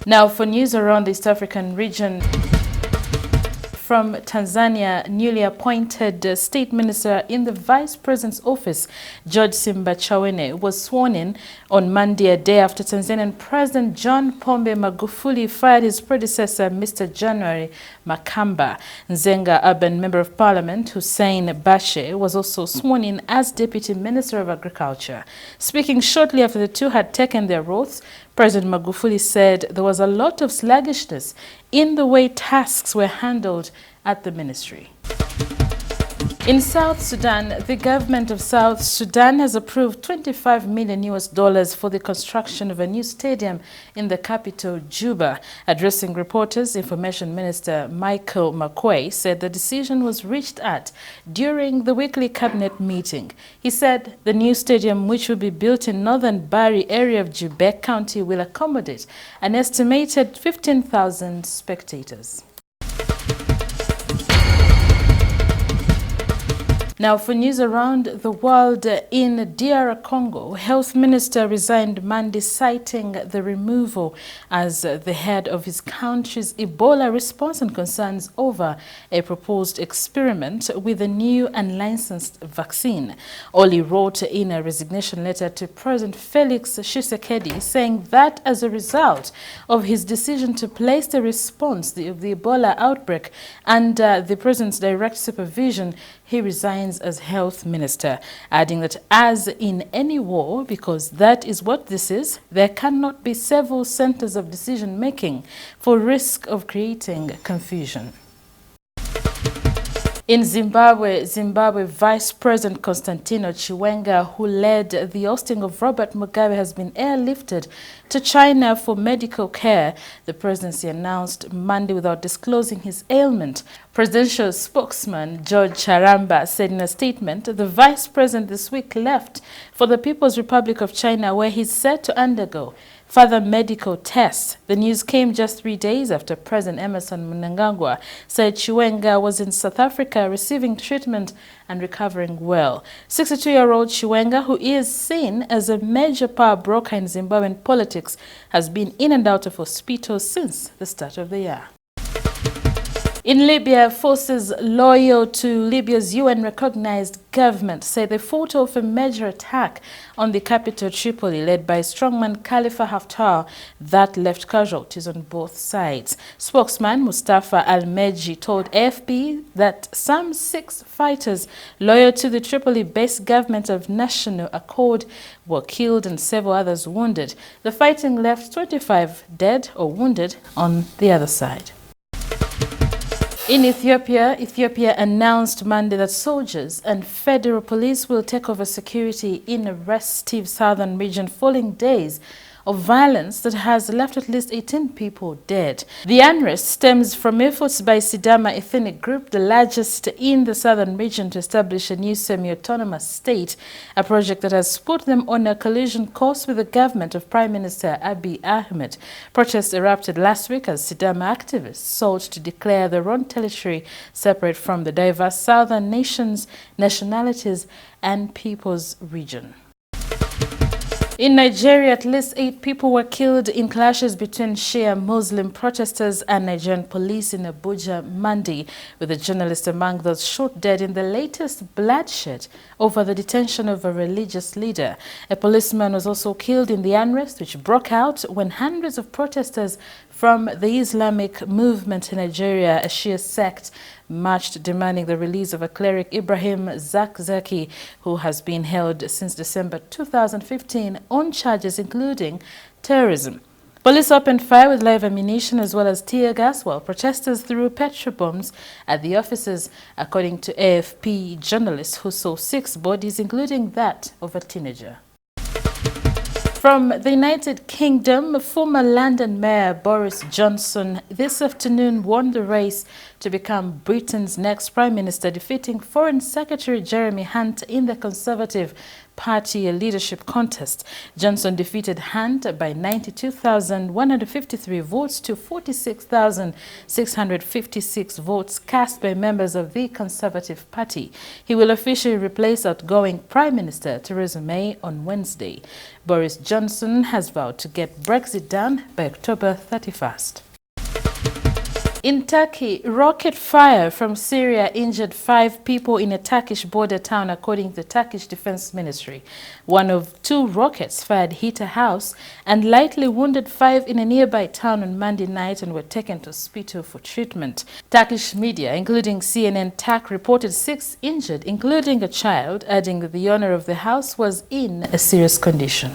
Now for news around the East African region. From Tanzania, newly appointed State Minister in the Vice President's office, George Simbachawene, was sworn in on Monday, a day after Tanzanian President John Pombe Magufuli fired his predecessor, Mr. January Makamba. Nzenga Urban Member of Parliament Hussein Bashe was also sworn in as Deputy Minister of Agriculture. Speaking shortly after the two had taken their oaths, President Magufuli said there was a lot of sluggishness in the way tasks were handled at the ministry. In South Sudan, the government of South Sudan has approved $25 million for the construction of a new stadium in the capital, Juba. Addressing reporters, Information Minister Michael Makwei said the decision was reached at during the weekly cabinet meeting. He said the new stadium, which will be built in northern Bari area of Jubek County, will accommodate an estimated 15,000 spectators. Now for news around the world, in DR Congo, Health Minister resigned Monday, citing the removal as the head of his country's Ebola response and concerns over a proposed experiment with a new unlicensed vaccine. Oli wrote in a resignation letter to President Felix Tshisekedi, saying that as a result of his decision to place the response of the Ebola outbreak under the president's direct supervision, he resigns as health minister, adding that as in any war, because that is what this is, there cannot be several centers of decision-making for risk of creating confusion. In Zimbabwe, Vice President Constantino Chiwenga, who led the ousting of Robert Mugabe, has been airlifted to China for medical care. The presidency announced Monday without disclosing his ailment. Presidential spokesman George Charamba said in a statement, the vice president this week left for the People's Republic of China, where he's set to undergo further medical tests. The news came just 3 days after President Emerson Mnangagwa said Chiwenga was in South Africa receiving treatment and recovering well. 62-year-old Chiwenga, who is seen as a major power broker in Zimbabwean politics, has been in and out of hospitals since the start of the year. In Libya, forces loyal to Libya's UN-recognized government say they fought off a major attack on the capital Tripoli led by strongman Khalifa Haftar that left casualties on both sides. Spokesman Mustafa Al-Meji told AFP that some 6 fighters loyal to the Tripoli-based government of National Accord were killed and several others wounded. The fighting left 25 dead or wounded on the other side. In Ethiopia announced Monday that soldiers and federal police will take over security in a restive southern region following days of violence that has left at least 18 people dead. The unrest stems from efforts by Sidama ethnic group, the largest in the southern region, to establish a new semi-autonomous state, a project that has put them on a collision course with the government of Prime Minister Abiy Ahmed. Protests erupted last week as Sidama activists sought to declare their own territory separate from the diverse southern nationalities and peoples region. In Nigeria, at least 8 people were killed in clashes between Shia Muslim protesters and Nigerian police in Abuja Monday, with a journalist among those shot dead in the latest bloodshed over the detention of a religious leader. A policeman was also killed in the unrest which broke out when hundreds of protesters from the Islamic movement in Nigeria, a Shia sect, marched demanding the release of a cleric, Ibrahim Zakzaki, who has been held since December 2015 on charges including terrorism. Police opened fire with live ammunition as well as tear gas, while protesters threw petrol bombs at the officers, according to AFP journalists who saw 6 bodies, including that of a teenager. From the United Kingdom, former London Mayor Boris Johnson this afternoon won the race to become Britain's next Prime Minister, defeating Foreign Secretary Jeremy Hunt in the Conservative party leadership contest. Johnson defeated Hunt by 92,153 votes to 46,656 votes cast by members of the Conservative Party. He will officially replace outgoing Prime Minister Theresa May on Wednesday. Boris Johnson has vowed to get Brexit done by October 31st. In Turkey, rocket fire from Syria injured 5 people in a Turkish border town, according to the Turkish Defense Ministry. One of 2 rockets fired hit a house and lightly wounded 5 in a nearby town on Monday night and were taken to hospital for treatment. Turkish media, including CNN Turk, reported 6 injured, including a child, adding that the owner of the house was in a serious condition.